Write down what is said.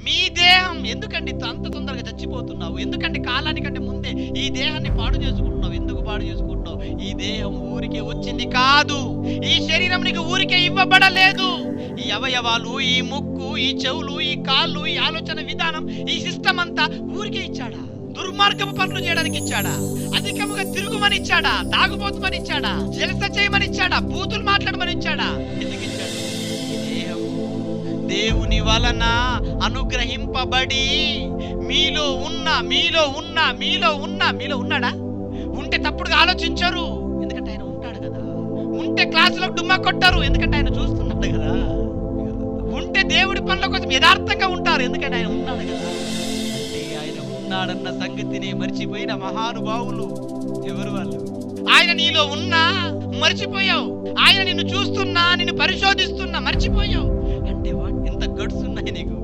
మీ దేహం ఎందుకండి అంత తొందరగా చచ్చిపోతున్నావు? ఎందుకంటే కాలానికంటే ముందే ఈ దేహాన్ని పాడు చేసుకుంటున్నావు. ఎందుకు పాడు చేసుకుంటున్నావు? ఈ దేహం ఊరికే వచ్చింది కాదు. ఈ శరీరం నీకు ఊరికే ఇవ్వబడలేదు. ఈ అవయవాలు, ఈ ముక్కు, ఈ చెవులు, ఈ కాళ్ళు, ఈ ఆలోచన విధానం, ఈ సిస్టమ్ అంతా ఊరికే ఇచ్చాడా? దుర్మార్గపు పనులు చేయడానికి ఇచ్చాడా? అధికముగా తిరుగుమని ఇచ్చాడా? తాగుబోతుమని ఇచ్చాడా? జలస చేయమని ఇచ్చాడా? బూతులు మాట్లాడమని ఇచ్చాడా? ఎందుకు ఇచ్చాడు? దేవుని వలన అనుగ్రహింపబడి మీలో ఉన్నాడా? ఉంటే తప్పుడుగా ఆలోచించరు, ఎందుకంటే ఆయన ఉంటాడు కదా. ఉంటే క్లాసులో డుమ్మా కొట్టారు, ఎందుకంటే ఆయన చూస్తున్నాడు కదా. ఉంటే దేవుడి పనుల కోసం యథార్థంగా ఉంటారు, ఎందుకంటే ఆయన ఉన్నాడు కదా. అంటే ఆయన ఉన్నాడన్న సంగతిని మర్చిపోయిన మహానుభావులు ఎవరు వాళ్ళు? ఆయన నీలో ఉన్నా మర్చిపోయావు. ఆయన నిన్ను చూస్తున్నా, నిన్ను పరిశోధిస్తున్నా మర్చిపోయావు. అంటే ఎంత గడుస్తున్నాయి నీకు.